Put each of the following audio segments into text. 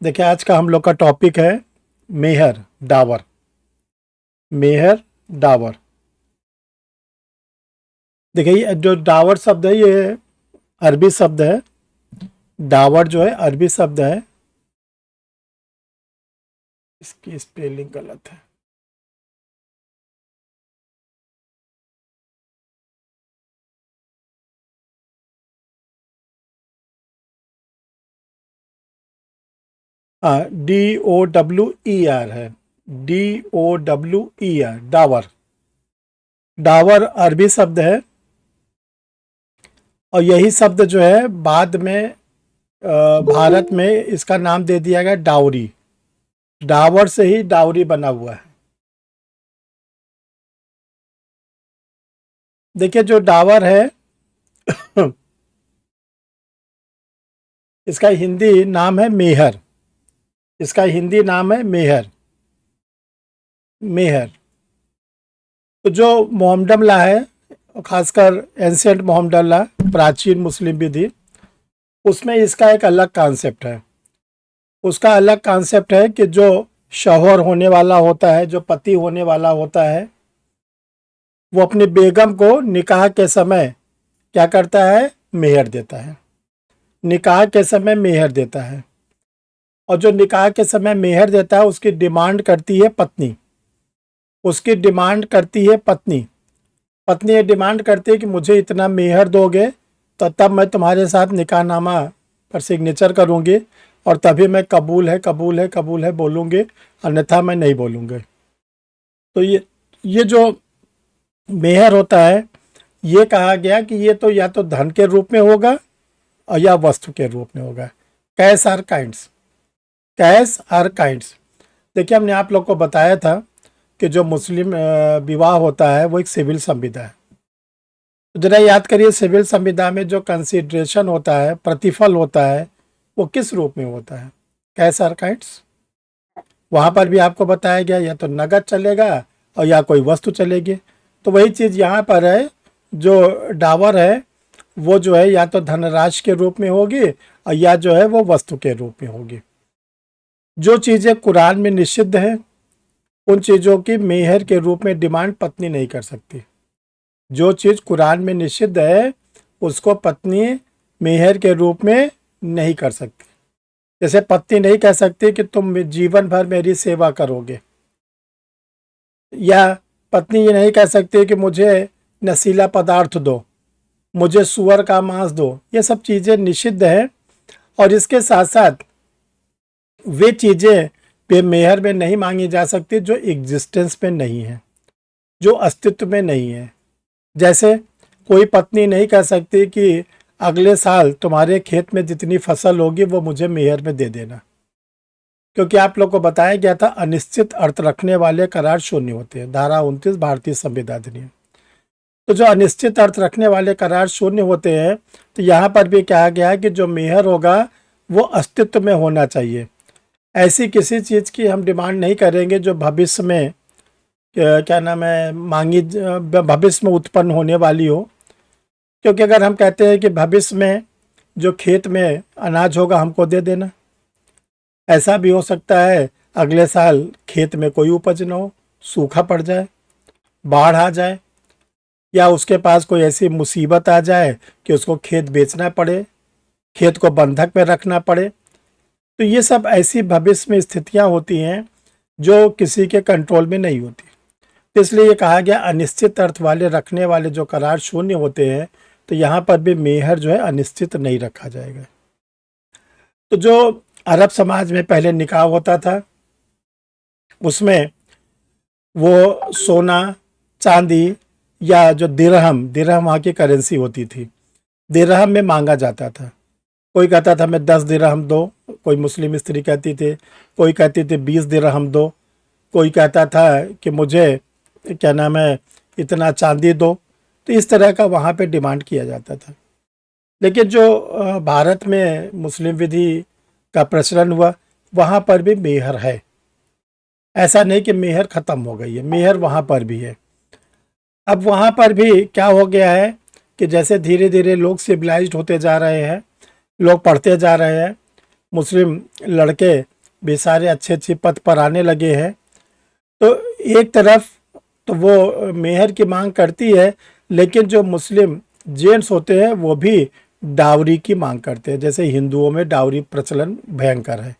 देखिए, आज का हम लोग का टॉपिक है मेहर डावर। मेहर डावर। देखिए, ये जो डावर शब्द है ये अरबी शब्द है। डावर जो है अरबी शब्द है। इसकी स्पेलिंग गलत है। हाँ, DOWER है। DOWER, डावर। डावर अरबी शब्द है। और यही शब्द जो है बाद में भारत में इसका नाम दे दिया गया डावरी। डावर से ही डावरी बना हुआ है। देखिए, जो डावर है इसका हिंदी नाम है मेहर। इसका हिंदी नाम है मेहर। मेहर। तो जो मोहम्मडमला है, खासकर एंशियंट मोहम्मडमला, प्राचीन मुस्लिम विधि, उसमें इसका एक अलग कॉन्सेप्ट है। उसका अलग कॉन्सेप्ट है कि जो शौहर होने वाला होता है, जो पति होने वाला होता है, वो अपनी बेगम को निकाह के समय क्या करता है? मेहर देता है। निकाह के समय मेहर देता है। और जो निकाह के समय मेहर देता है उसकी डिमांड करती है पत्नी। उसकी डिमांड करती है पत्नी। पत्नी ये डिमांड करती है कि मुझे इतना मेहर दोगे तो तब मैं तुम्हारे साथ निकाहनामा पर सिग्नेचर करूंगी, और तभी मैं कबूल है, कबूल है, कबूल है बोलूंगी, अन्यथा मैं नहीं बोलूंगी। तो ये जो मेहर होता है, ये कहा गया कि ये तो या तो धन के रूप में होगा और या वस्तु के रूप में होगा। Cash or kinds. Cash or kinds. देखिए, हमने आप लोग को बताया था कि जो मुस्लिम विवाह होता है वो एक सिविल संविदा है। तो जरा याद करिए, सिविल संविदा में जो कंसिडरेशन होता है, प्रतिफल होता है, वो किस रूप में होता है? Cash or kinds. वहाँ पर भी आपको बताया गया या तो नगद चलेगा और या कोई वस्तु चलेगी। तो वही चीज़ यहाँ पर है। जो डावर है वो जो है या तो धनराशि के रूप में होगी और या जो है वो वस्तु के रूप में होगी। जो चीज़ें कुरान में निषिद्ध हैं उन चीज़ों की मेहर के रूप में डिमांड पत्नी नहीं कर सकती। जो चीज़ कुरान में निषिद्ध है उसको पत्नी मेहर के रूप में नहीं कर सकती। जैसे पत्नी नहीं कह सकती कि तुम जीवन भर मेरी सेवा करोगे, या पत्नी ये नहीं कह सकती कि मुझे नशीला पदार्थ दो, मुझे सुअर का मांस दो। ये सब चीज़ें निषिद्ध हैं। और इसके साथ साथ वे चीज़ें पे मेहर में नहीं मांगी जा सकती जो एग्जिस्टेंस में नहीं है, जो अस्तित्व में नहीं है। जैसे कोई पत्नी नहीं कह सकती कि अगले साल तुम्हारे खेत में जितनी फसल होगी वो मुझे मेहर में दे देना, क्योंकि आप लोग को बताया गया था अनिश्चित अर्थ रखने वाले करार शून्य होते हैं। धारा 29 भारतीय संविधान अधिनियम। तो जो अनिश्चित अर्थ रखने वाले करार शून्य होते हैं, तो यहाँ पर भी कहा गया है कि जो मेहर होगा वो अस्तित्व में होना चाहिए। ऐसी किसी चीज़ की हम डिमांड नहीं करेंगे जो भविष्य में क्या नाम है मांगी, भविष्य में उत्पन्न होने वाली हो। क्योंकि अगर हम कहते हैं कि भविष्य में जो खेत में अनाज होगा हमको दे देना, ऐसा भी हो सकता है अगले साल खेत में कोई उपज न हो, सूखा पड़ जाए, बाढ़ आ जाए, या उसके पास कोई ऐसी मुसीबत आ जाए कि उसको खेत बेचना पड़े, खेत को बंधक में रखना पड़े। तो ये सब ऐसी भविष्य में स्थितियां होती हैं जो किसी के कंट्रोल में नहीं होती। तो इसलिए ये कहा गया अनिश्चित अर्थ वाले रखने वाले जो करार शून्य होते हैं, तो यहाँ पर भी मेहर जो है अनिश्चित नहीं रखा जाएगा। तो जो अरब समाज में पहले निकाह होता था उसमें वो सोना, चांदी, या जो दिरहम, दिरहम वहाँ की करेंसी होती थी, दिरहम में मांगा जाता था। कोई कहता था मैं 10 दिरहम दो, कोई मुस्लिम स्त्री कहती थी, कोई कहती थी 20 दिरहम दो, कोई कहता था कि मुझे क्या नाम है इतना चांदी दो। तो इस तरह का वहाँ पे डिमांड किया जाता था। लेकिन जो भारत में मुस्लिम विधि का प्रचलन हुआ वहाँ पर भी मेहर है। ऐसा नहीं कि मेहर ख़त्म हो गई है, मेहर वहाँ पर भी है। अब वहाँ पर भी क्या हो गया है कि जैसे धीरे धीरे लोग सिविलाइज्ड होते जा रहे हैं, लोग पढ़ते जा रहे हैं, मुस्लिम लड़के भी सारे अच्छे अच्छे पद पर आने लगे हैं। तो एक तरफ तो वो मेहर की मांग करती है, लेकिन जो मुस्लिम जेंट्स होते हैं वो भी डावरी की मांग करते हैं। जैसे हिंदुओं में डावरी प्रचलन भयंकर है,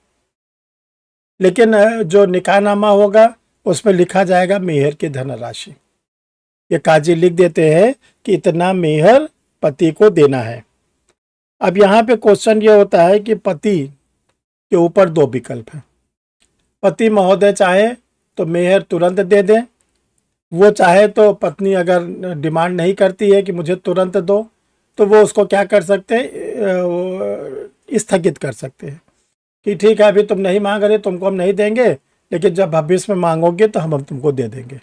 लेकिन जो निकाहनामा होगा उसमें लिखा जाएगा मेहर की धनराशि। ये काजी लिख देते हैं कि इतना मेहर पति को देना है। अब यहाँ पे क्वेश्चन ये होता है कि पति के ऊपर दो विकल्प हैं। पति महोदय चाहे तो मेहर तुरंत दे दें, वो चाहे तो पत्नी अगर डिमांड नहीं करती है कि मुझे तुरंत दो, तो वो उसको क्या कर सकते हैं, स्थगित कर सकते हैं कि ठीक है अभी तुम नहीं मांग रहे, तुमको हम नहीं देंगे, लेकिन जब भविष्य में मांगोगे तो हम तुमको दे देंगे।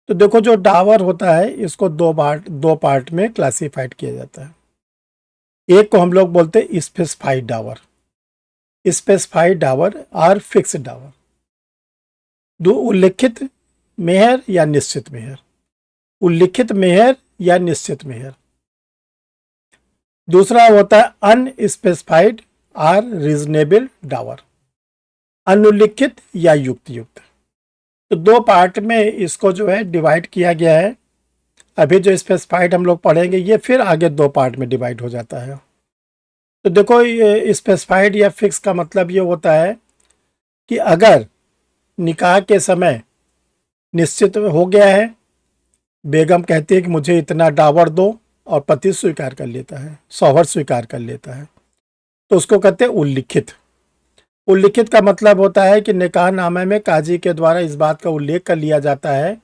तो देखो जो डावर होता है इसको दो पार्ट में क्लासिफाइड किया जाता है। एक को हम लोग बोलते हैं स्पेसिफाइड डावर, स्पेसिफाइड डावर और फिक्स्ड डावर। दो उल्लिखित मेहर या निश्चित मेहर, उल्लिखित मेहर या निश्चित मेहर। दूसरा होता है अनस्पेसिफाइड और रीजनेबल डावर, अनुल्लिखित या युक्त। तो दो पार्ट में इसको जो है डिवाइड किया गया है। अभी जो स्पेसिफाइड हम लोग पढ़ेंगे ये फिर आगे दो पार्ट में डिवाइड हो जाता है। तो देखो ये स्पेसिफाइड या फिक्स का मतलब ये होता है कि अगर निकाह के समय निश्चित हो गया है, बेगम कहती है कि मुझे इतना डावर दो और पति स्वीकार कर लेता है, शौहर स्वीकार कर लेता है, तो उसको कहते हैं उल्लिखित। उल्लिखित का मतलब होता है कि निकाहनामे में काजी के द्वारा इस बात का उल्लेख कर लिया जाता है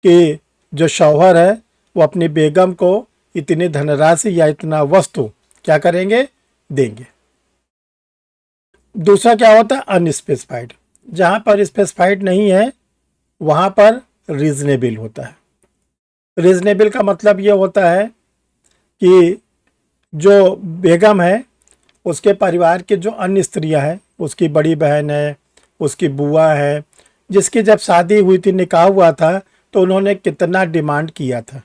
कि जो शौहर है वो अपनी बेगम को इतनी धनराशि या इतना वस्तु क्या करेंगे, देंगे। दूसरा क्या होता है अनस्पेसिफाइड, जहां पर स्पेसिफाइड नहीं है वहां पर रीजनेबल होता है। रीजनेबल का मतलब ये होता है कि जो बेगम है उसके परिवार की जो अन्य स्त्रियां हैं, उसकी बड़ी बहन है, उसकी बुआ है, जिसकी जब शादी हुई थी, निकाह हुआ था, तो उन्होंने कितना डिमांड किया था।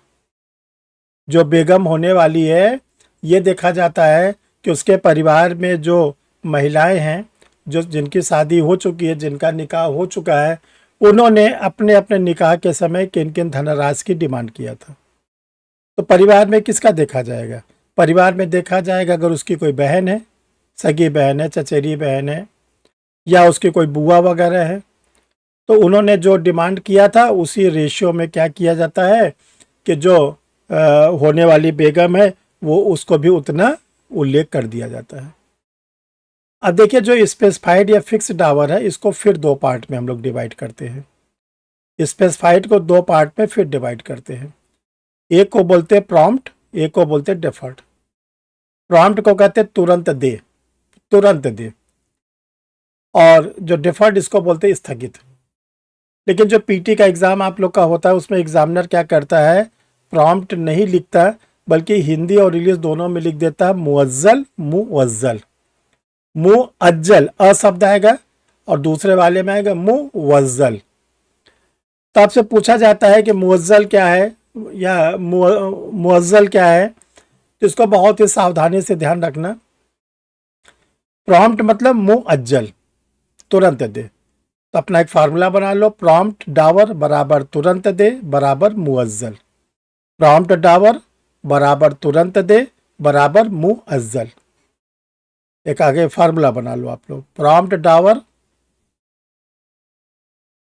जो बेगम होने वाली है ये देखा जाता है कि उसके परिवार में जो महिलाएं हैं, जो जिनकी शादी हो चुकी है, जिनका निकाह हो चुका है, उन्होंने अपने अपने निकाह के समय किन किन धनराशि की डिमांड किया था। तो परिवार में किसका देखा जाएगा, परिवार में देखा जाएगा अगर उसकी कोई बहन है, सगी बहन है, चचेरी बहन है, या उसकी कोई बुआ वगैरह है, तो उन्होंने जो डिमांड किया था उसी रेशियो में क्या किया जाता है कि जो होने वाली बेगम है वो उसको भी उतना उल्लेख कर दिया जाता है। अब देखिए जो स्पेसिफाइड या फिक्स डावर है इसको फिर दो पार्ट में हम लोग डिवाइड करते हैं। स्पेसिफाइड को दो पार्ट में फिर डिवाइड करते हैं। एक को बोलते हैं प्रॉम्प्ट, एक को बोलते हैं डेफर्ड। प्रॉम्प्ट को कहते हैं तुरंत दे, तुरंत दे, और जो डेफर्ड इसको बोलते हैं स्थगित। लेकिन जो पीटी का एग्जाम आप लोग का होता है उसमें एग्जामिनर क्या करता है, प्रॉम्प्ट नहीं लिखता बल्कि हिंदी और इंग्लिश दोनों में लिख देता है मुअज्जल मुवज्जल। मुअज्जल अ शब्द आएगा और दूसरे वाले में आएगा मुवज्जल। तो आपसे पूछा जाता है कि मुअज्जल क्या है या मुअज्जल क्या है, तो इसको बहुत ही सावधानी से ध्यान रखना। प्रॉम्प्ट मतलब मुअज्जल, तुरंत दे। तो अपना एक फार्मूला बना लो, प्रॉम्प्ट डावर बराबर तुरंत दे बराबर मुअज्जल। प्रॉम्प्ट डावर बराबर तुरंत दे बराबर मुअज्जल। एक आगे फार्मूला बना लो आप लोग, प्रॉम्प्ट डावर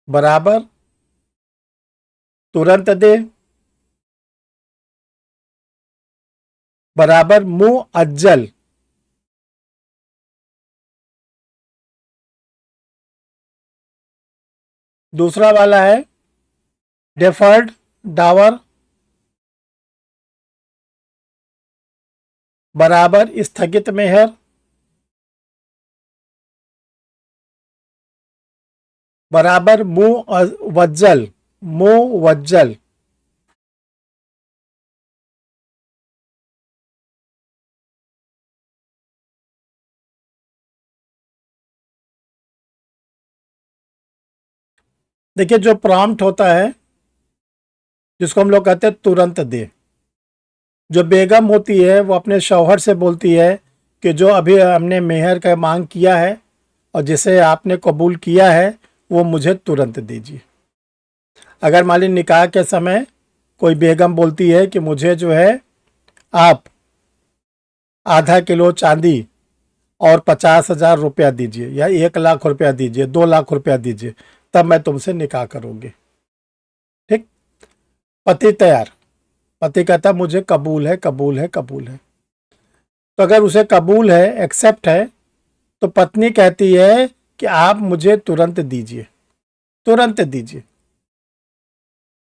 बराबर तुरंत दे बराबर मुअज्जल। दूसरा वाला है डेफर्ड डावर बराबर स्थगित मेहर बराबर मुवज्जल, मुवज्जल। देखिए जो प्रॉम्प्ट होता है जिसको हम लोग कहते हैं तुरंत दे, जो बेगम होती है वो अपने शौहर से बोलती है कि जो अभी हमने मेहर का मांग किया है और जिसे आपने कबूल किया है वो मुझे तुरंत दीजिए। अगर मान ली निकाह के समय कोई बेगम बोलती है कि मुझे जो है आप आधा किलो चांदी और 50,000 रुपया दीजिए या 1 लाख रुपया दीजिए, 2 लाख रुपया दीजिए, तब मैं तुमसे निकाह करूंगी। ठीक। पति तैयार, पति कहता मुझे कबूल है, कबूल है, कबूल है। तो अगर उसे कबूल है, एक्सेप्ट है, तो पत्नी कहती है कि आप मुझे तुरंत दीजिए, तुरंत दीजिए।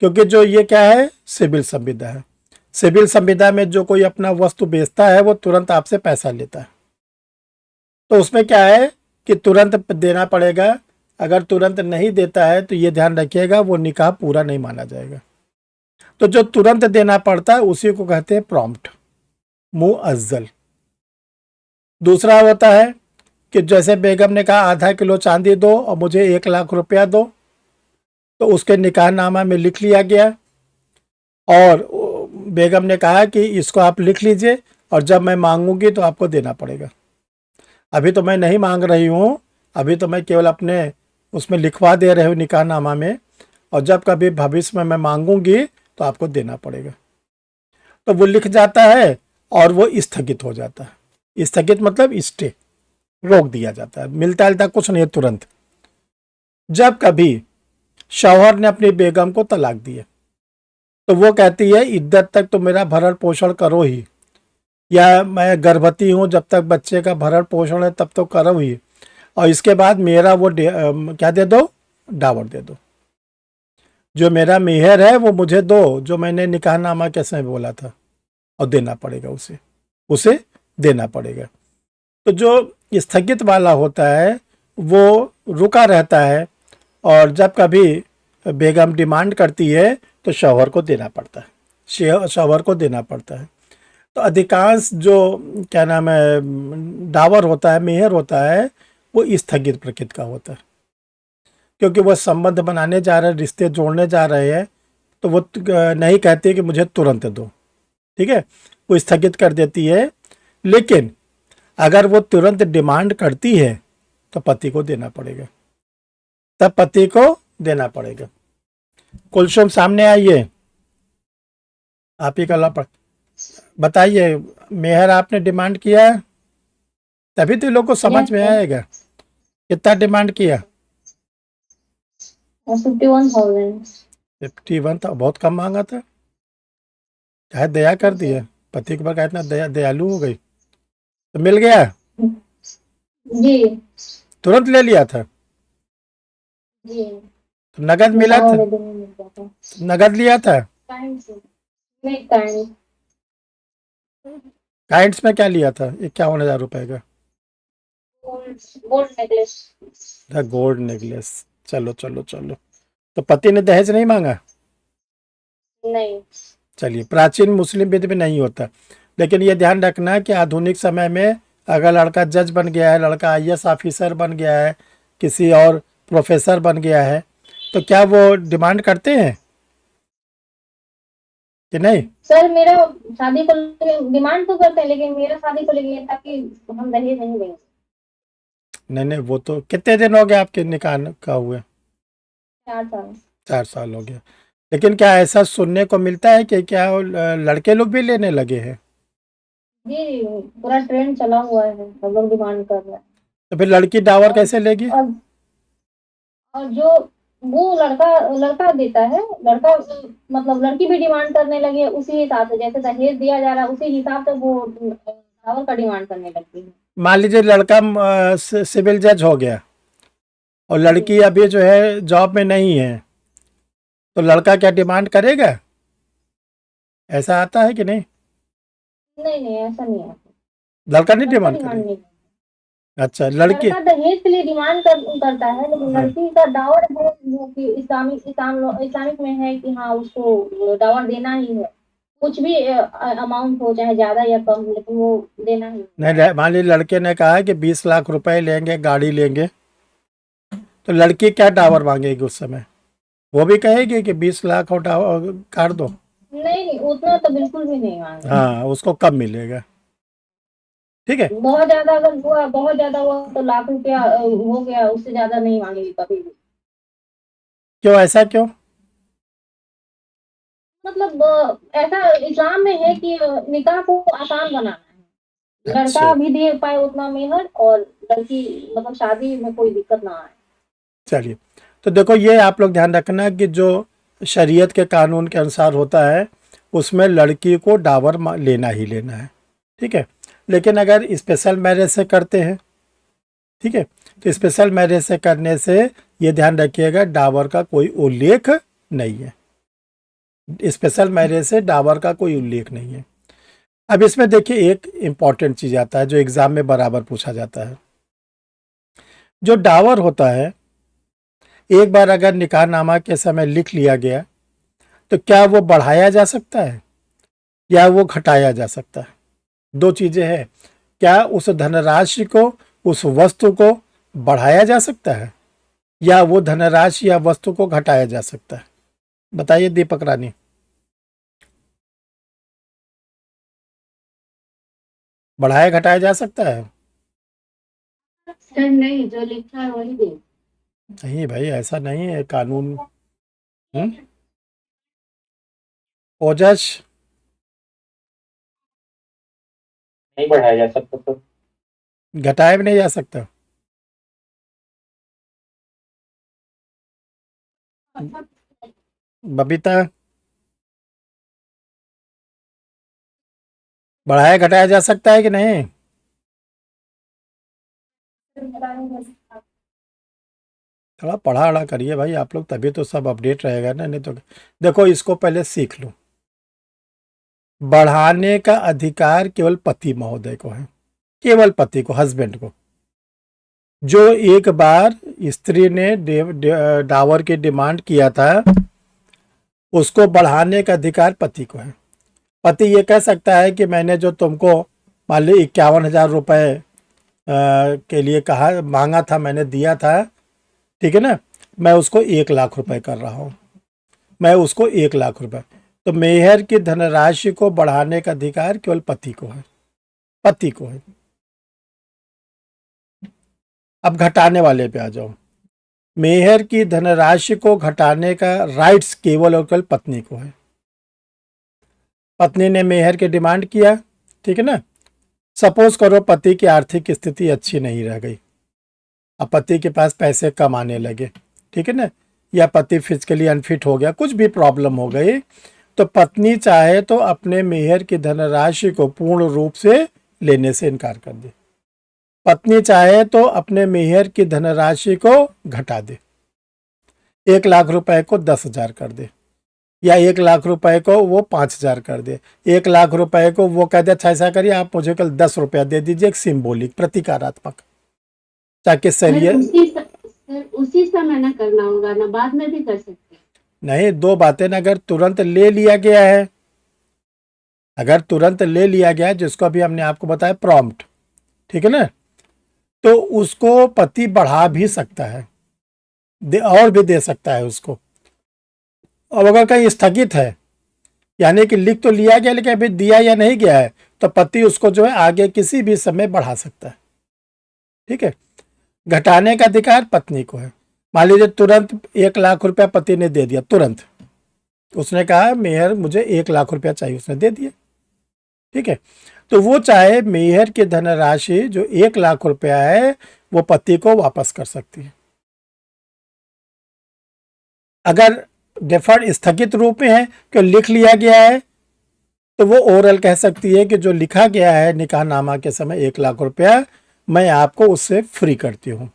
क्योंकि जो ये क्या है, सिविल संविदा है। सिविल संविदा में जो कोई अपना वस्तु बेचता है वो तुरंत आपसे पैसा लेता है। तो उसमें क्या है कि तुरंत देना पड़ेगा। अगर तुरंत नहीं देता है तो ये ध्यान रखिएगा वो निकाह पूरा नहीं माना जाएगा। तो जो तुरंत देना पड़ता है उसी को कहते हैं प्रॉम्प्ट, मुअज्जल। दूसरा होता है कि जैसे बेगम ने कहा आधा किलो चांदी दो और मुझे 1 लाख रुपया दो, तो उसके निकाहनामा में लिख लिया गया और बेगम ने कहा कि इसको आप लिख लीजिए और जब मैं मांगूंगी तो आपको देना पड़ेगा। अभी तो मैं नहीं मांग रही हूँ, अभी तो मैं केवल अपने उसमें लिखवा दे रही हूँ निकाहनामा में, और जब कभी भविष्य में मैं मांगूंगी तो आपको देना पड़ेगा। तो वो लिख जाता है और वो स्थगित हो जाता है। स्थगित मतलब स्टे, रोक दिया जाता है, मिलता जुलता कुछ नहीं है, तुरंत। जब कभी शौहर ने अपनी बेगम को तलाक दिया तो वो कहती है इद्दत तक तो मेरा भरण पोषण करो ही, या मैं गर्भवती हूँ जब तक बच्चे का भरण पोषण है तब तो करो ही, और इसके बाद मेरा वो क्या दे दो, डावर दे दो। जो मेरा मेहर है वो मुझे दो, जो मैंने निकाहनामा के समय बोला था, और देना पड़ेगा उसे, उसे देना पड़ेगा। तो जो स्थगित वाला होता है वो रुका रहता है, और जब कभी बेगम डिमांड करती है तो शौहर को देना पड़ता है, शौहर को देना पड़ता है। तो अधिकांश जो क्या नाम है डावर होता है, मेहर होता है, वो स्थगित प्रकृति का होता है। क्योंकि वो संबंध बनाने जा रहे हैं, रिश्ते जोड़ने जा रहे हैं, तो वो नहीं कहती कि मुझे तुरंत दो। ठीक है, वो स्थगित कर देती है। लेकिन अगर वो तुरंत डिमांड करती है तो पति को देना पड़ेगा, तब पति को देना पड़ेगा। कुलसुम सामने आइए, आप ही का बताइए, मेहर आपने डिमांड किया है तभी तो लोग को समझ में आएगा। कितना डिमांड किया? 51,000। 51 था, बहुत कम मांगा था। चाहे दया कर दिया, पति के ऊपर इतना दयालु हो गई तो मिल गया। जी तुरंत ले लिया था जी, तो नगद मिला था, नगद लिया था। काइंड्स में क्या लिया था? 51,000 रुपए का गोल्ड नेकलेस। Gold necklace. चलो चलो चलो, तो पति ने दहेज नहीं मांगा? नहीं। चलिए, प्राचीन मुस्लिम विधि में नहीं होता, लेकिन ये ध्यान रखना कि आधुनिक समय में अगर लड़का जज बन गया है, लड़का आईएएस ऑफिसर बन गया है, किसी और प्रोफेसर बन गया है, तो क्या वो डिमांड करते हैं कि नहीं? सर मेरा शादी को डिमांड तो करते हैं, लेकिन मेरा शादी को लेके ताकि हम दहेज नहीं देंगे। नहीं नहीं, वो तो कितने दिन हो गए आपके निकाह का हुए? 4 साल। 4 साल हो गया। लेकिन क्या ऐसा सुनने को मिलता है कि क्या लड़के लोग भी लेने लगे हैं? जी, पूरा ट्रेंड चला हुआ है, सब लोग डिमांड कर रहे हैं। तो फिर लड़की डावर कैसे लेगी? और जो वो लड़का लड़का देता है, लड़का मतलब लड़की भी डिमांड करने लगी है उसी हिसाब से, जैसे दहेज दिया जा रहा है उसी हिसाब से वो डावर का डिमांड करने लगती है। मान लीजिए लड़का सिविल जज हो गया और लड़की अभी जो है जॉब में नहीं है, तो लड़का क्या डिमांड करेगा? ऐसा आता है कि नहीं? नहीं नहीं, ऐसा नहीं है। लड़का नहीं लड़का डिमांड डिमांड करेगा? नहीं। अच्छा, लड़की। लड़का दहेज के लिए डिमांड करता है, लेकिन हाँ, लड़की का डावर है जो कि इस्लामिक में है कि हाँ उसको डावर देना ही है। कुछ भी अमाउंट हो, चाहे ज्यादा या कम, लेकिन वो देना ही है। नहीं, मान लीजिए लड़के ने कहा कि 20 लाख रुपए लेंगे, गाड़ी लेंगे, तो लड़की क्या डावर मांगेगी उस समय? वो भी कहेगी कि 20 लाख और डावर कर दो? नहीं नहीं, उतना तो बिल्कुल भी नहीं मांगा। हाँ, उसको कब मिलेगा? ठीक है। बहुत ज्यादा अगर हुआ, बहुत ज्यादा हुआ तो लाख रुपया हो गया, उससे ज्यादा नहीं मांगेगी कभी भी। क्यों, ऐसा क्यों? मतलब ऐसा इस्लाम में है कि निकाह को आसान बनाना है, अच्छा, लड़का भी दे पाए उतना मेहर और लड़की मतलब शादी में कोई दिक्कत ना आए। चलिए। तो देखो, ये आप लोग ध्यान रखना कि जो शरीयत के कानून के अनुसार होता है उसमें लड़की को डावर लेना ही लेना है, ठीक है। लेकिन अगर स्पेशल मैरिज से करते हैं, ठीक है, तो स्पेशल मैरिज से करने से ये ध्यान रखिएगा डावर का कोई उल्लेख नहीं है। स्पेशल मैरिज से डावर का कोई उल्लेख नहीं है। अब इसमें देखिए एक इम्पॉर्टेंट चीज़ आता है जो एग्जाम में बराबर पूछा जाता है। जो डावर होता है, एक बार अगर निकाहनामा के समय लिख लिया गया तो क्या वो बढ़ाया जा सकता है या वो घटाया जा सकता है? दो चीजें हैं। क्या उस धनराशि को, उस वस्तु को बढ़ाया जा सकता है या वो धनराशि या वस्तु को घटाया जा सकता है? बताइए दीपक रानी। बढ़ाया घटाया जा सकता है? सर नहीं, जो लिखा है वही दे। नहीं भाई, ऐसा नहीं है कानून। हम्म? ओजस। नहीं बढ़ाया जा सकता तो। घटाया भी नहीं जा सकता। बबीता, बढ़ाया घटाया जा सकता है कि नहीं? थोड़ा पढ़ा अढ़ा करिए भाई आप लोग, तभी तो सब अपडेट रहेगा ना, नहीं तो। देखो, इसको पहले सीख लो। बढ़ाने का अधिकार केवल पति महोदय को है, केवल पति को, हस्बैंड को। जो एक बार स्त्री ने डावर की डिमांड किया था, उसको बढ़ाने का अधिकार पति को है। पति ये कह सकता है कि मैंने जो तुमको मान ली 51,000 रुपये के लिए कहा, मांगा था, मैंने दिया था, ठीक है ना, मैं उसको 1 लाख रुपए कर रहा हूँ, मैं उसको 1 लाख रुपए। तो मेहर की धनराशि को बढ़ाने का अधिकार केवल पति को है, पति को है। अब घटाने वाले पे आ जाओ। मेहर की धनराशि को घटाने का राइट्स केवल और केवल पत्नी को है। पत्नी ने मेहर की डिमांड किया, ठीक है ना। सपोज करो पति की आर्थिक स्थिति अच्छी नहीं रह गई, अब पति के पास पैसे कम आने लगे, ठीक है ना, या पति फिजिकली अनफिट हो गया, कुछ भी प्रॉब्लम हो गई, तो पत्नी चाहे तो अपने मेहर की धनराशि को पूर्ण रूप से लेने से इनकार कर दे। पत्नी चाहे तो अपने मेहर की धनराशि को घटा दे, 1 लाख रुपए को 10,000 कर दे, या 1 लाख रुपए को वो 5,000 कर दे, 1 लाख रुपए को वो कह दे अच्छा ऐसा करिए आप मुझे कल 10 रुपया दे दीजिए, एक सिंबॉलिक प्रतीकात्मक, ताकि सर सर उसी समय ना करना होगा ना, बाद में भी कर सकते हैं? नहीं, दो बातें ना, अगर तुरंत ले लिया गया है, अगर तुरंत ले लिया गया है, जिसको अभी हमने आपको बताया प्रॉम्प्ट, ठीक है ना, तो उसको पति बढ़ा भी सकता है, और भी दे सकता है उसको। अब अगर कहीं स्थगित है, यानी कि लिख तो लिया गया लेकिन अभी दिया या नहीं गया है, तो पति उसको जो है आगे किसी भी समय बढ़ा सकता है, ठीक है। घटाने का अधिकार पत्नी को है। मान लीजिए तुरंत 1 लाख रुपया पति ने दे दिया, तुरंत उसने कहा मेहर मुझे 1 लाख रुपया चाहिए, उसने दे दिया, ठीक है। तो वो चाहे मेहर की धनराशि जो 1 लाख रुपया है वो पति को वापस कर सकती है। अगर डिफर्ड स्थगित रूप में है कि लिख लिया गया है, तो वो ओरल कह सकती है कि जो लिखा गया है निकाहनामा के समय 1 लाख रुपया, मैं आपको उससे फ्री करती हूँ,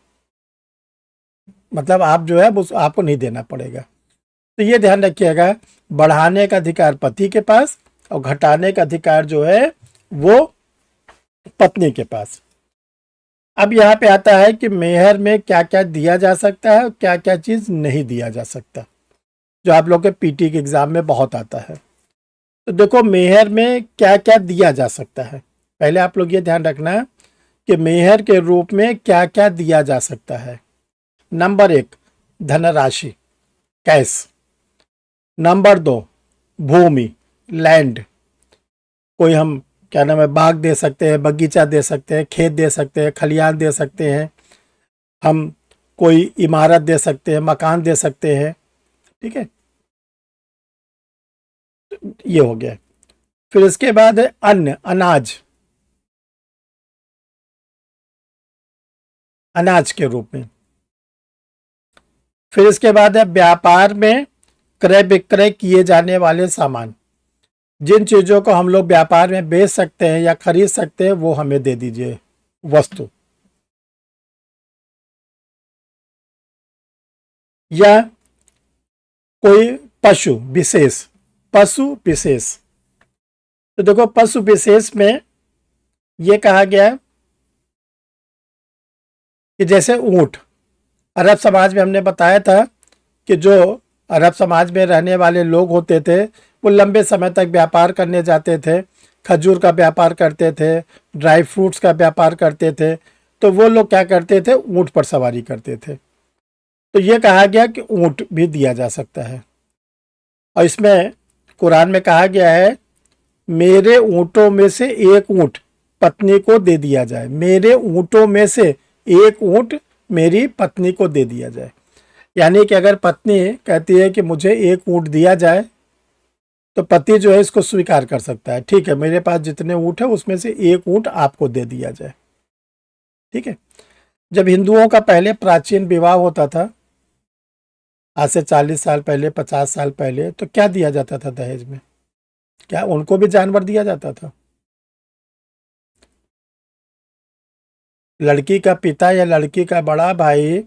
मतलब आप जो है वो आपको नहीं देना पड़ेगा। तो ये ध्यान रखिएगा, बढ़ाने का अधिकार पति के पास और घटाने का अधिकार जो है वो पत्नी के पास। अब यहाँ पे आता है कि मेहर में क्या क्या दिया जा सकता है और क्या क्या चीज नहीं दिया जा सकता, जो आप लोग के पीटी के एग्जाम में बहुत आता है। तो देखो मेहर में क्या क्या दिया जा सकता है, पहले आप लोग ये ध्यान रखना कि मेहर के रूप में क्या क्या दिया जा सकता है। नंबर 1, धनराशि, कैश। नंबर 2, भूमि, लैंड, कोई हम क्या नाम है, बाग दे सकते हैं, बगीचा दे सकते हैं, खेत दे सकते हैं, खलियान दे सकते हैं, हम कोई इमारत दे सकते हैं, मकान दे सकते हैं। ठीक है, ये हो गया। फिर इसके बाद है अन्न, अनाज, अनाज के रूप में। फिर इसके बाद है व्यापार में क्रय विक्रय किए जाने वाले सामान। जिन चीजों को हम लोग व्यापार में बेच सकते हैं या खरीद सकते हैं वो हमें दे दीजिए वस्तु। या कोई पशु विशेष, पशु विशेष। तो देखो पशु विशेष में ये कहा गया है कि जैसे ऊंट, अरब समाज में हमने बताया था कि जो अरब समाज में रहने वाले लोग होते थे वो लंबे समय तक व्यापार करने जाते थे, खजूर का व्यापार करते थे, ड्राई फ्रूट्स का व्यापार करते थे। तो वो लोग क्या करते थे, ऊंट पर सवारी करते थे। तो ये कहा गया कि ऊंट भी दिया जा सकता है। और इसमें कुरान में कहा गया है, मेरे ऊंटों में से एक ऊंट पत्नी को दे दिया जाए, मेरे ऊंटों में से एक ऊंट मेरी पत्नी को दे दिया जाए। यानी कि अगर पत्नी कहती है कि मुझे एक ऊंट दिया जाए तो पति जो है इसको स्वीकार कर सकता है, ठीक है मेरे पास जितने ऊंट है उसमें से एक ऊंट आपको दे दिया जाए। ठीक है। जब हिंदुओं का पहले प्राचीन विवाह होता था, आज से 40 साल पहले, 50 साल पहले, तो क्या दिया जाता था दहेज में? क्या उनको भी जानवर दिया जाता था? लड़की का पिता या लड़की का बड़ा भाई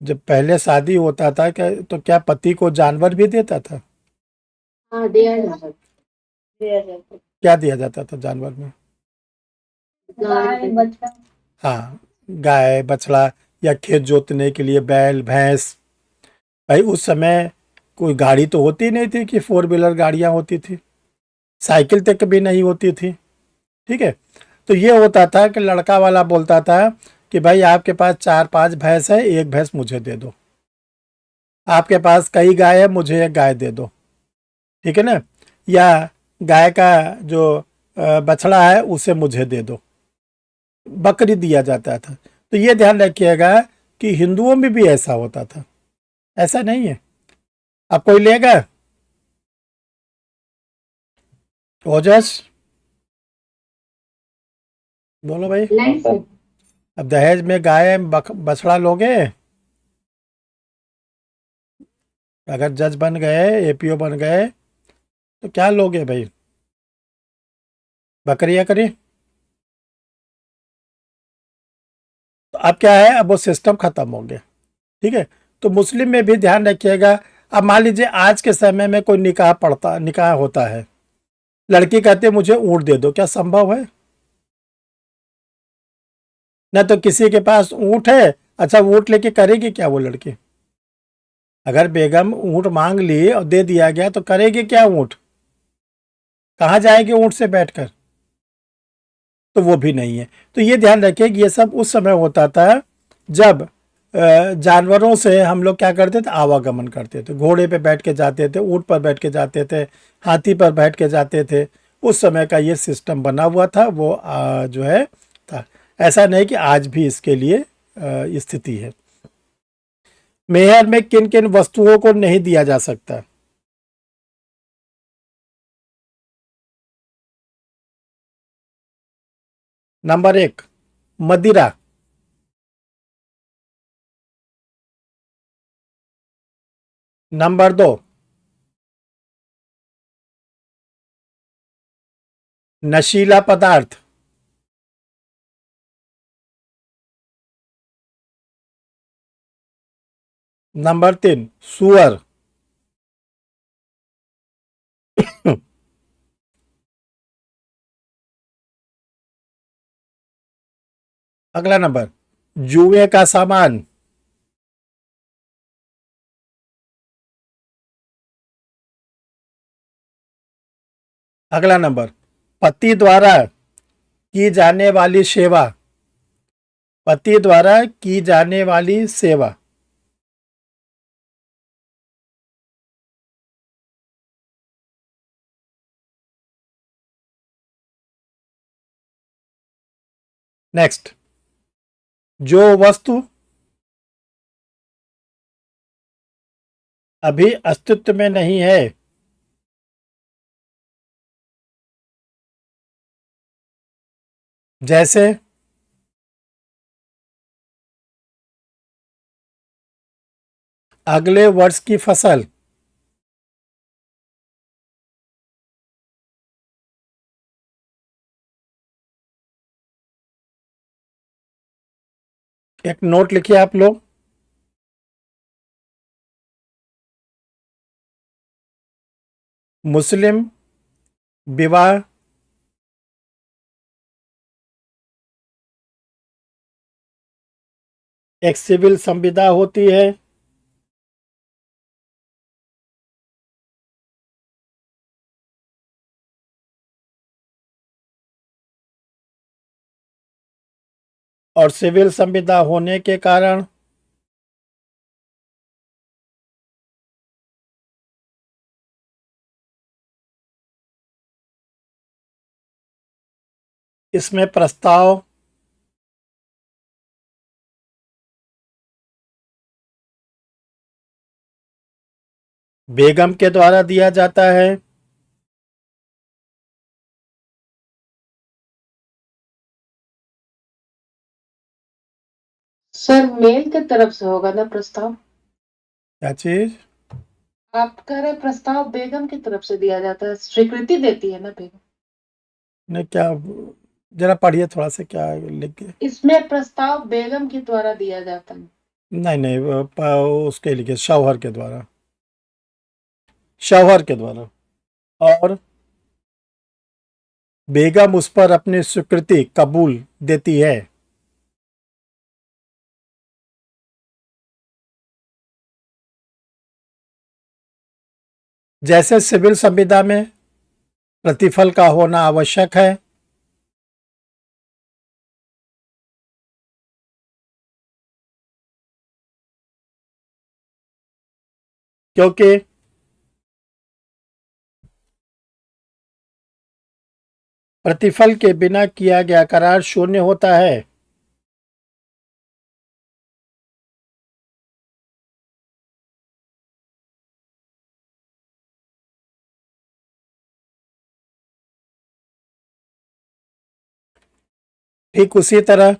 जब पहले शादी होता था क्या, तो क्या पति को जानवर भी देता था? हाँ दिया जाता क्या दिया जाता था जानवर में? गाय बछड़ा। हाँ, गाय बछड़ा, या खेत जोतने के लिए बैल भैंस। भाई उस समय कोई गाड़ी तो होती नहीं थी कि 4 व्हीलर गाड़ियां होती थी, साइकिल तक भी नहीं होती थी। ठीक है। तो ये होता था कि लड़का वाला बोलता था कि भाई आपके पास 4-5 भैंस है, एक भैंस मुझे दे दो। आपके पास कई गाय है, मुझे एक गाय दे दो। ठीक है ना। या गाय का जो बछड़ा है उसे मुझे दे दो। बकरी दिया जाता था। तो ये ध्यान रखिएगा कि हिंदुओं में भी ऐसा होता था, ऐसा नहीं है। अब कोई लेगा? ओजस बोलो भाई। नहीं सर। अब दहेज में गाय बछड़ा लोगे? अगर जज बन गए, एपीओ बन गए, तो क्या लोगे भाई? बकरियां करी? तो अब क्या है, अब वो सिस्टम खत्म हो गया। ठीक है। तो मुस्लिम में भी ध्यान रखिएगा। अब मान लीजिए आज के समय में कोई निकाह होता है, लड़की कहती है मुझे ऊँट दे दो, क्या संभव है? ना तो किसी के पास ऊँट है। अच्छा, ऊँट लेके करेगी क्या वो लड़की? अगर बेगम ऊँट मांग ली और दे दिया गया तो करेगी क्या ऊँट? कहाँ जाएगी ऊँट से बैठकर? तो वो भी नहीं है। तो ये ध्यान रखिए कि ये सब उस समय होता था जब जानवरों से हम लोग क्या करते थे, आवागमन करते थे। घोड़े पे बैठ के जाते थे, ऊँट पर बैठ के जाते थे, हाथी पर बैठ के जाते थे। उस समय का ये सिस्टम बना हुआ था, वो जो है था। ऐसा नहीं कि आज भी इसके लिए स्थिति है। मेहर में किन किन वस्तुओं को नहीं दिया जा सकता? नंबर 1, मदिरा। नंबर 2, नशीला पदार्थ। नंबर 3, सुअर। अगला नंबर, जुए का सामान। अगला नंबर, पति द्वारा की जाने वाली सेवा। पति द्वारा की जाने वाली सेवा। नेक्स्ट, जो वस्तु अभी अस्तित्व में नहीं है, जैसे अगले वर्ष की फसल, एक नोट लिखिए आप लोग। मुस्लिम विवाह एक सिविल संविदा होती है। और सिविल संविदा होने के कारण इसमें प्रस्ताव बेगम के द्वारा दिया जाता है। सर मेल की तरफ से होगा ना प्रस्ताव? क्या चीज? आप कह रहे प्रस्ताव बेगम की तरफ से दिया जाता है, स्वीकृति देती है ना बेगम? ने क्या, जरा पढ़िए थोड़ा सा क्या लिख के। इसमें प्रस्ताव बेगम के द्वारा दिया जाता है। नहीं नहीं, उसके लिखे शौहर के द्वारा, शौहर के द्वारा। और बेगम उस पर अपनी स्वीकृति कबूल देती है। जैसे सिविल संविदा में प्रतिफल का होना आवश्यक है, क्योंकि प्रतिफल के बिना किया गया करार शून्य होता है। ठीक उसी तरह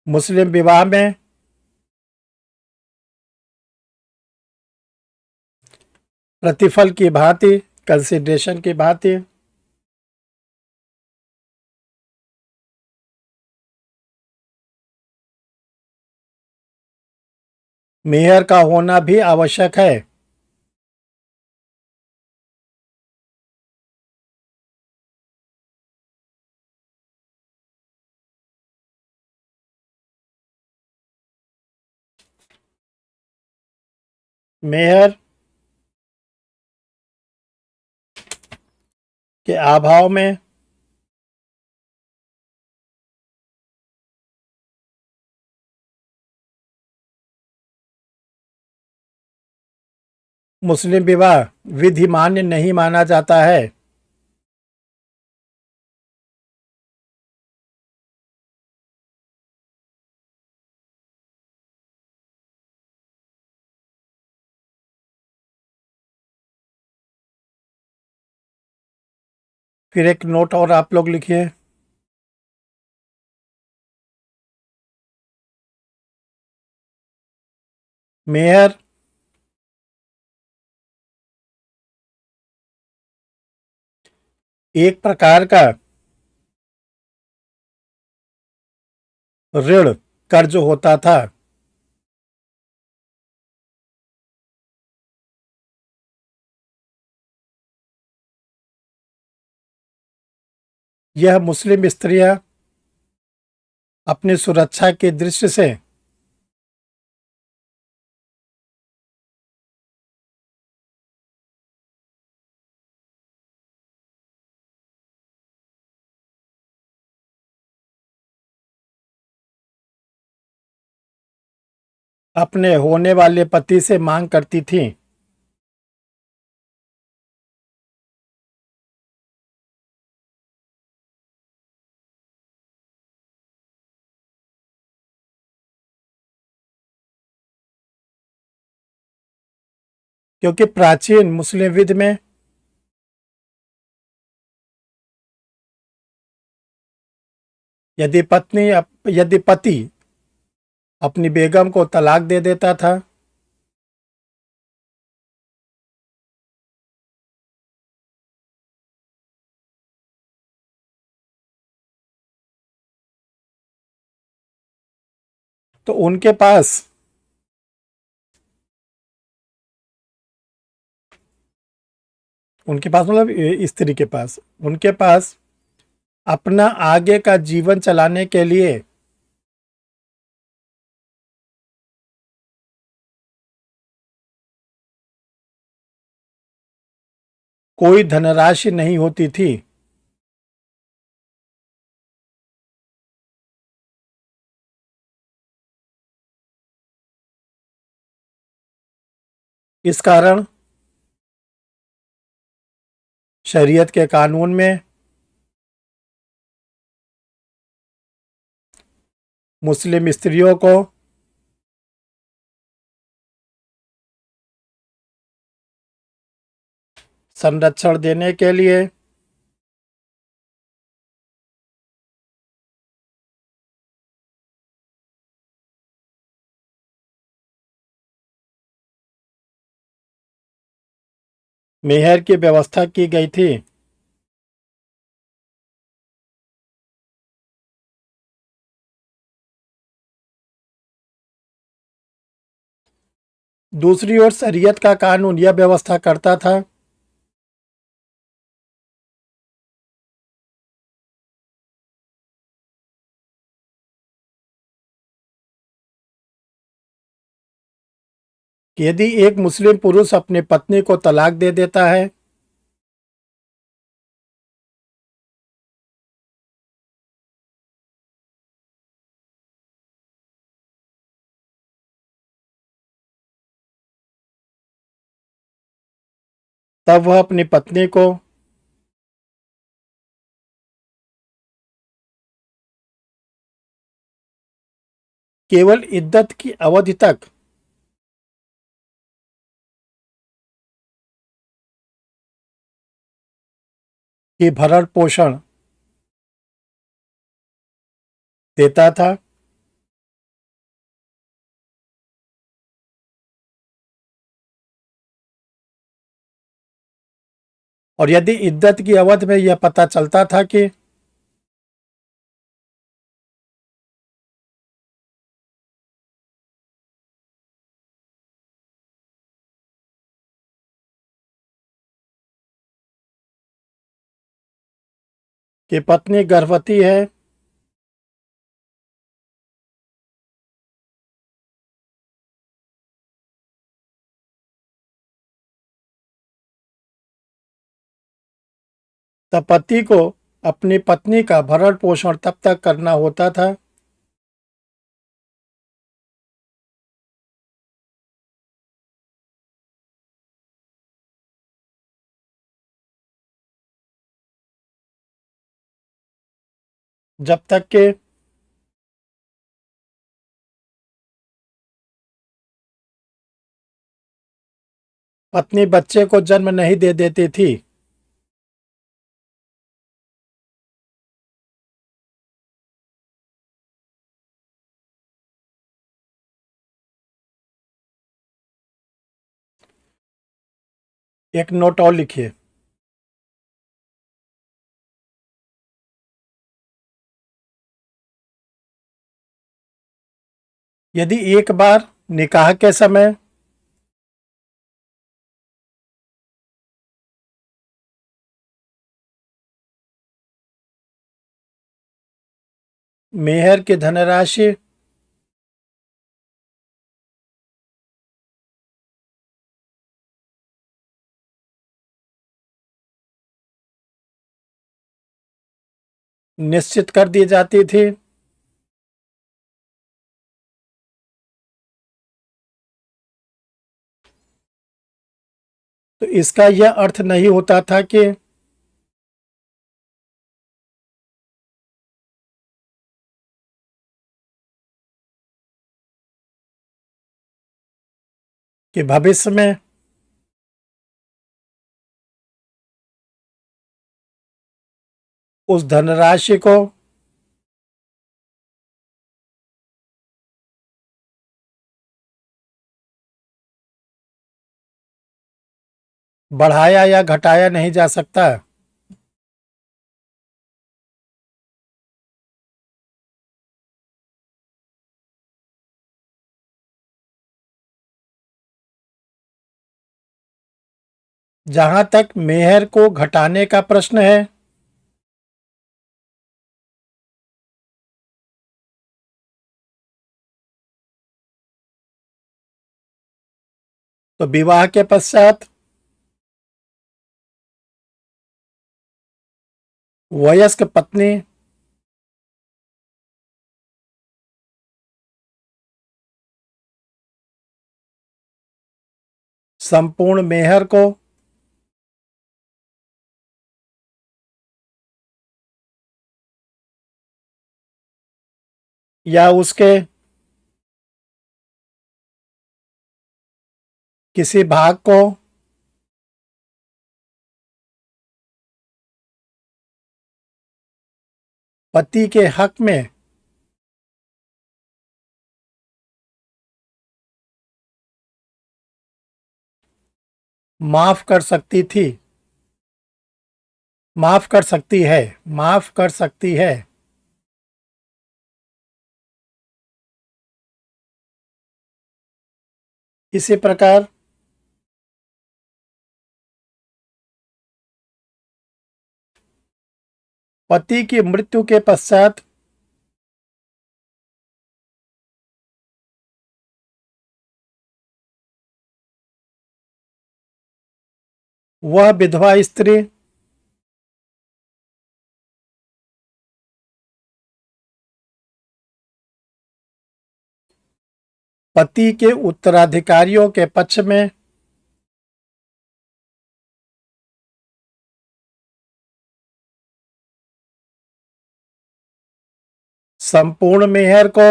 मुस्लिम विवाह में प्रतिफल की भांति, कंसिडरेशन की भांति मेहर का होना भी आवश्यक है। मेहर के अभाव में मुस्लिम विवाह विधिमान्य नहीं माना जाता है। फिर एक नोट और आप लोग लिखिए। मेहर एक प्रकार का ऋण कर्ज होता था। यह मुस्लिम स्त्रियां अपनी सुरक्षा की दृष्टि से अपने होने वाले पति से मांग करती थीं क्योंकि प्राचीन मुस्लिम विधि में यदि पति अपनी बेगम को तलाक दे देता था तो उनके पास मतलब स्त्री के पास उनके पास अपना आगे का जीवन चलाने के लिए कोई धनराशि नहीं होती थी। इस कारण शरीयत के कानून में मुस्लिम स्त्रियों को संरक्षण देने के लिए मेहर की व्यवस्था की गई थी। दूसरी ओर शरीयत का कानून यह व्यवस्था करता था कि यदि एक मुस्लिम पुरुष अपनी पत्नी को तलाक दे देता है तब वह अपनी पत्नी को केवल इद्दत की अवधि तक ही भरण पोषण देता था। और यदि इद्दत की अवधि में यह पता चलता था कि पत्नी गर्भवती है तब पति को अपनी पत्नी का भरण पोषण तब तक करना होता था जब तक कि पत्नी बच्चे को जन्म नहीं दे देती थी। एक नोट और लिखिए। यदि एक बार निकाह के समय मेहर की धनराशि निश्चित कर दी जाती थी तो इसका यह अर्थ नहीं होता था कि भविष्य में उस धनराशि को बढ़ाया या घटाया नहीं जा सकता। जहां तक मेहर को घटाने का प्रश्न है, तो विवाह के पश्चात वयस्क पत्नी संपूर्ण मेहर को या उसके किसी भाग को पति के हक में माफ कर सकती थी, माफ कर सकती है, माफ कर सकती है। इसी प्रकार पति की मृत्यु के पश्चात वह विधवा स्त्री पति के उत्तराधिकारियों के पक्ष में संपूर्ण मेहर को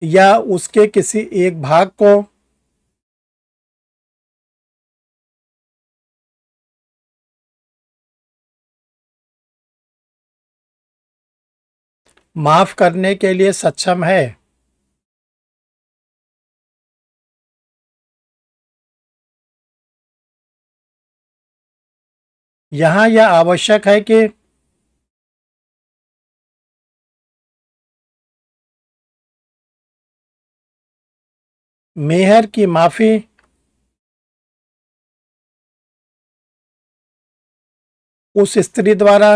या उसके किसी एक भाग को माफ करने के लिए सक्षम है। यहां यह आवश्यक है कि मेहर की माफी उस स्त्री द्वारा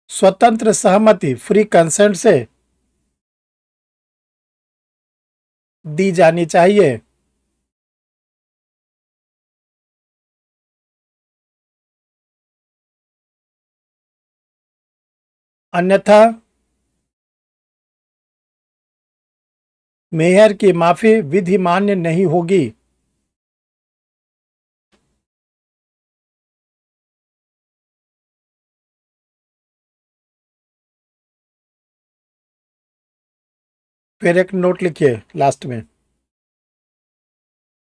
स्वतंत्र सहमति फ्री कंसेंट से दी जानी चाहिए। अन्यथा मेहर की माफी विधि मान्य नहीं होगी। फिर एक नोट लिखिए लास्ट में,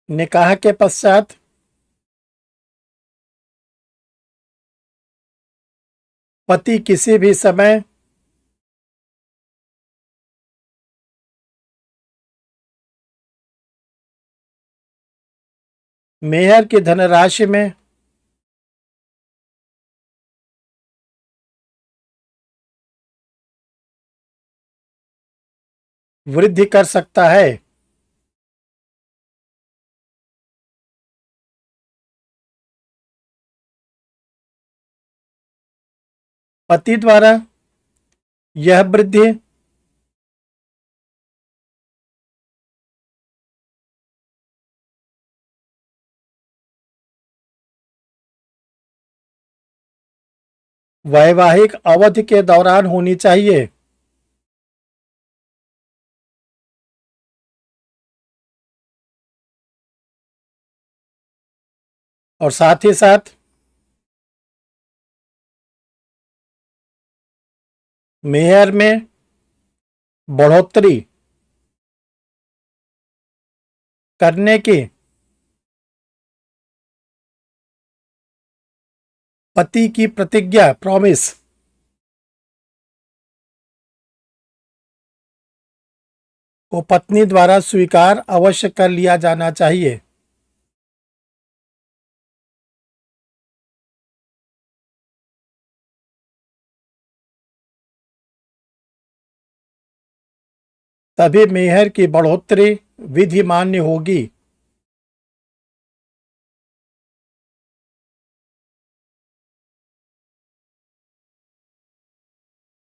निकाह के पश्चात पति किसी भी समय मेहर की धनराशि में वृद्धि कर सकता है। पति द्वारा यह वृद्धि वैवाहिक अवधि के दौरान होनी चाहिए। और साथ ही साथ मेहर में बढ़ोतरी करने की पति की प्रतिज्ञा प्रॉमिस को पत्नी द्वारा स्वीकार अवश्य कर लिया जाना चाहिए। तभी मेहर की बढ़ोतरी विधि मान्य होगी